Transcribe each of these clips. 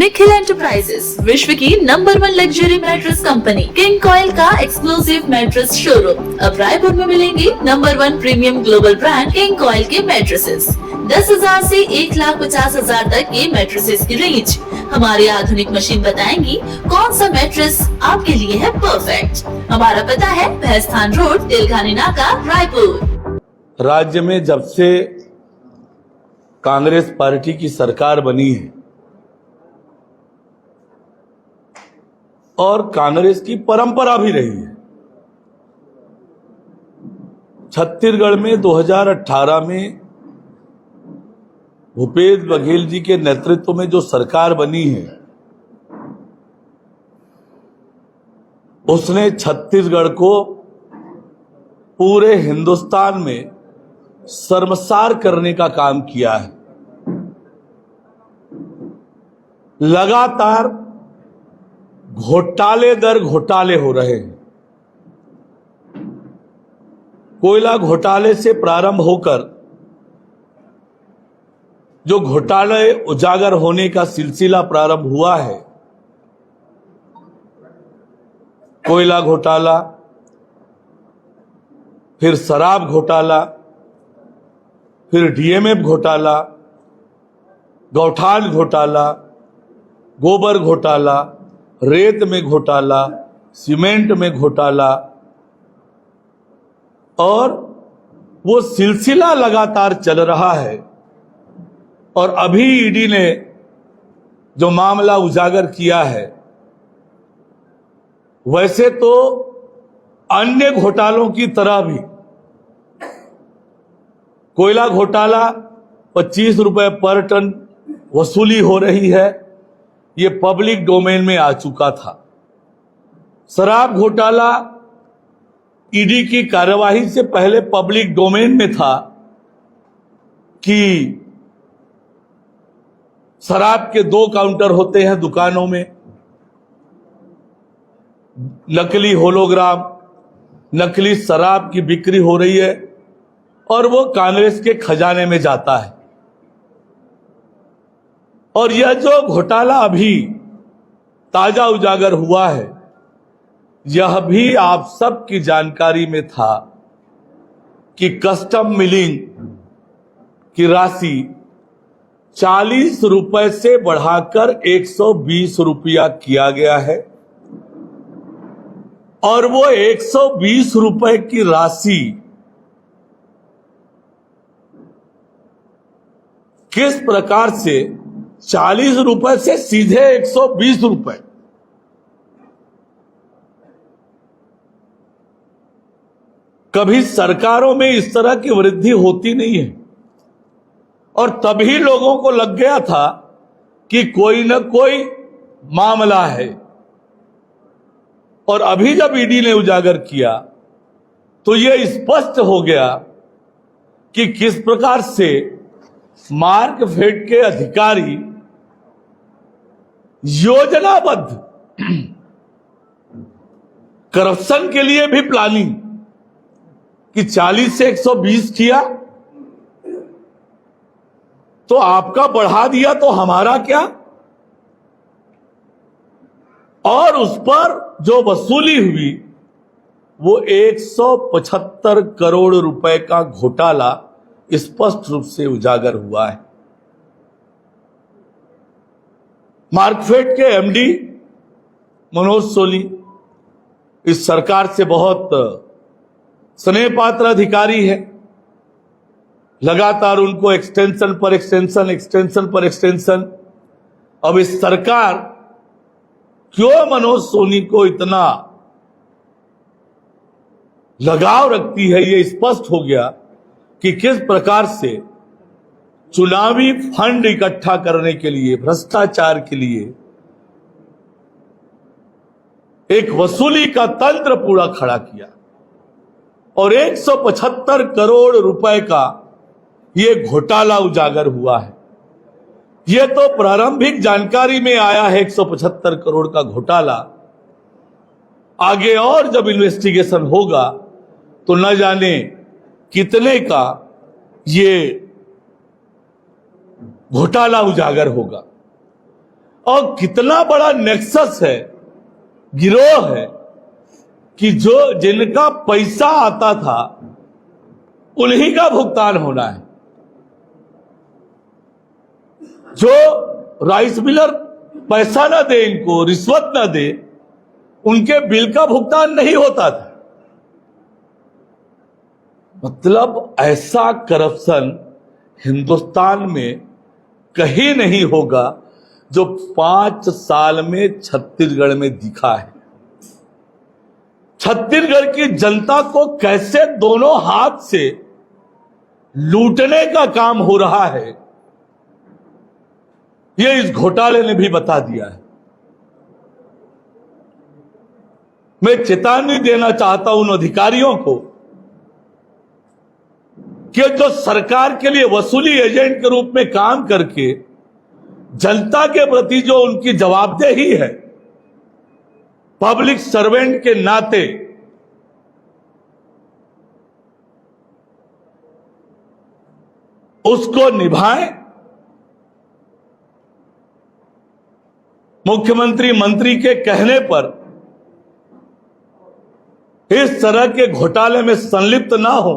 Nikhil enterprises विश्व की number 1 luxury mattress company king coil का एक्सक्लूसिव मैट्रेस शोरूम। अब रायपुर में मिलेंगे number 1 premium global brand king coil के मैट्रेसेस। 10,000 से 1,50,000 तक के मैट्रेसेस की रेंज। हमारी आधुनिक मशीन बताएंगी कौन सा मैट्रेस आपके लिए है परफेक्ट। हमारा पता है भैंस्थान रोड, तेलघानी नाका, रायपुर। राज्य में जब से कांग्रेस पार्टी की सरकार बनी है और कांग्रेस की परंपरा भी रही है, छत्तीसगढ़ में 2018 में भूपेश बघेल जी के नेतृत्व में जो सरकार बनी है उसने छत्तीसगढ़ को पूरे हिंदुस्तान में शर्मसार करने का काम किया है। लगातार घोटाले दर घोटाले हो रहे हैं। कोयला घोटाले से प्रारंभ होकर जो घोटाले उजागर होने का सिलसिला प्रारंभ हुआ है, कोयला घोटाला, फिर शराब घोटाला, फिर डीएमएफ घोटाला, गौठान घोटाला, गोबर घोटाला, रेत में घोटाला, सीमेंट में घोटाला, और वो सिलसिला लगातार चल रहा है। और अभी ईडी ने जो मामला उजागर किया है, वैसे तो अन्य घोटालों की तरह भी कोयला घोटाला 25 रुपए पर टन वसूली हो रही है, ये पब्लिक डोमेन में आ चुका था। शराब घोटाला ईडी की कार्यवाही से पहले पब्लिक डोमेन में था कि शराब के 2 काउंटर होते हैं दुकानों में, नकली होलोग्राम, नकली शराब की बिक्री हो रही है और वो कांग्रेस के खजाने में जाता है। और यह जो घोटाला अभी ताजा उजागर हुआ है, यह भी आप सबकी जानकारी में था कि कस्टम मिलिंग की राशि 40 रुपए से बढ़ाकर 120 रुपया किया गया है। और वो 120 रुपए की राशि किस प्रकार से 40 रुपए से सीधे 120 रुपए, कभी सरकारों में इस तरह की वृद्धि होती नहीं है। और तभी लोगों को लग गया था कि कोई न कोई मामला है। और अभी जब ईडी ने उजागर किया तो यह स्पष्ट हो गया कि किस प्रकार से मार्कफेड के अधिकारी योजनाबद्ध करप्शन के लिए भी प्लानिंग कि 40 से 120 किया तो आपका बढ़ा दिया तो हमारा क्या। और उस पर जो वसूली हुई वो 175 करोड़ रुपए का घोटाला स्पष्ट रूप से उजागर हुआ है। मार्कफेड के एमडी मनोज सोनी इस सरकार से बहुत स्नेह पात्र अधिकारी है। लगातार उनको एक्सटेंशन पर एक्सटेंशन, एक्सटेंशन पर एक्सटेंशन। अब इस सरकार क्यों मनोज सोनी को इतना लगाव रखती है, यह स्पष्ट हो गया कि किस प्रकार से चुनावी फंड इकट्ठा करने के लिए, भ्रष्टाचार के लिए एक वसूली का तंत्र पूरा खड़ा किया। और 175 करोड़ रुपए का यह घोटाला उजागर हुआ है। यह तो प्रारंभिक जानकारी में आया है 175 करोड़ का घोटाला। आगे और जब इन्वेस्टिगेशन होगा तो न जाने कितने का ये घोटाला उजागर होगा। और कितना बड़ा नेक्सस है, गिरोह है कि जो जिनका पैसा आता था उन्हीं का भुगतान होना है। जो राइस मिलर पैसा ना दे, इनको रिश्वत ना दे, उनके बिल का भुगतान नहीं होता था। मतलब ऐसा करप्शन हिंदुस्तान में कहीं नहीं होगा जो 5 साल में छत्तीसगढ़ में दिखा है। छत्तीसगढ़ की जनता को कैसे दोनों हाथ से लूटने का काम हो रहा है, यह इस घोटाले ने भी बता दिया है। मैं चेतावनी देना चाहता हूं उन अधिकारियों को कि जो सरकार के लिए वसूली एजेंट के रूप में काम करके जनता के प्रति जो उनकी जवाबदेही है, पब्लिक सर्वेंट के नाते उसको निभाएं। मुख्यमंत्री मंत्री के कहने पर इस तरह के घोटाले में संलिप्त ना हो,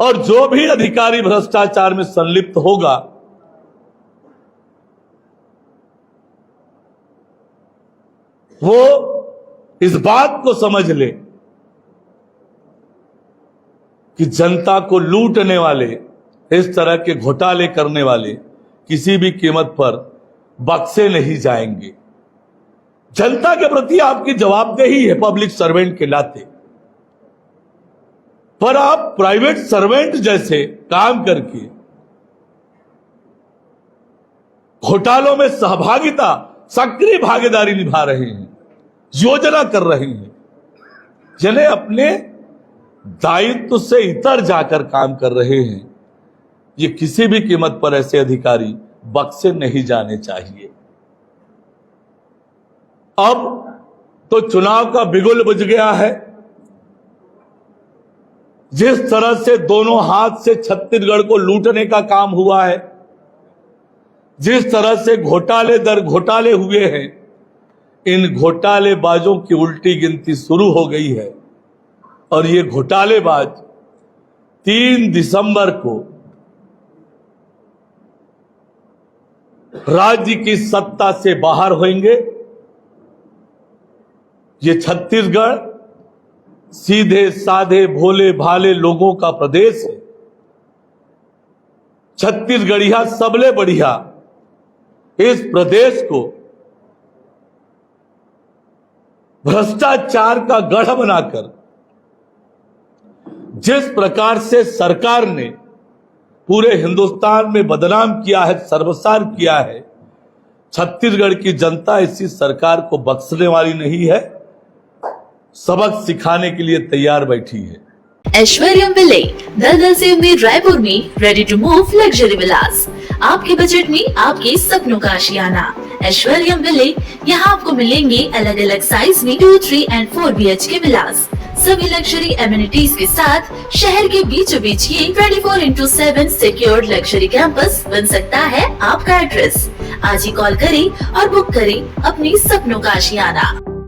और जो भी अधिकारी भ्रष्टाचार में संलिप्त होगा वो इस बात को समझ ले कि जनता को लूटने वाले, इस तरह के घोटाले करने वाले किसी भी कीमत पर बख्शे नहीं जाएंगे। जनता के प्रति आपकी जवाबदेही है पब्लिक सर्वेंट के नाते, पर आप प्राइवेट सर्वेंट जैसे काम करके घोटालों में सहभागिता, सक्रिय भागीदारी निभा रहे हैं, योजना कर रहे हैं, जिन्हें अपने दायित्व से इतर जाकर काम कर रहे हैं। ये किसी भी कीमत पर ऐसे अधिकारी बख्शे नहीं जाने चाहिए। अब तो चुनाव का बिगुल बज गया है। जिस तरह से दोनों हाथ से छत्तीसगढ़ को लूटने का काम हुआ है, जिस तरह से घोटाले दर घोटाले हुए हैं, इन घोटालेबाजों की उल्टी गिनती शुरू हो गई है। और ये घोटालेबाज 3 दिसंबर को राज्य की सत्ता से बाहर होंगे। ये छत्तीसगढ़ सीधे साधे भोले भाले लोगों का प्रदेश है। छत्तीसगढ़िया सबले बढ़िया इस प्रदेश को भ्रष्टाचार का गढ़ बनाकर जिस प्रकार से सरकार ने पूरे हिंदुस्तान में बदनाम किया है, सर्वसार किया है, छत्तीसगढ़ की जनता इसी सरकार को बख्शने वाली नहीं है, सबक सिखाने के लिए तैयार बैठी है। ऐश्वर्यम विले दलदल से उम्मीद रायपुर में रेडी टू मूव लग्जरी विलास, आपके बजट में आपके सपनों का आशियाना। ऐश्वर्यम विले, यहाँ आपको मिलेंगे अलग अलग साइज में 2, 3 एंड 4 BHK विलास, सभी लग्जरी एमिनिटीज के साथ शहर के बीचों बीच ये 24/7 सिक्योर्ड लग्जरी कैंपस बन सकता है आपका एड्रेस। आज ही कॉल करें और बुक करें अपनी सपनों का आशियाना।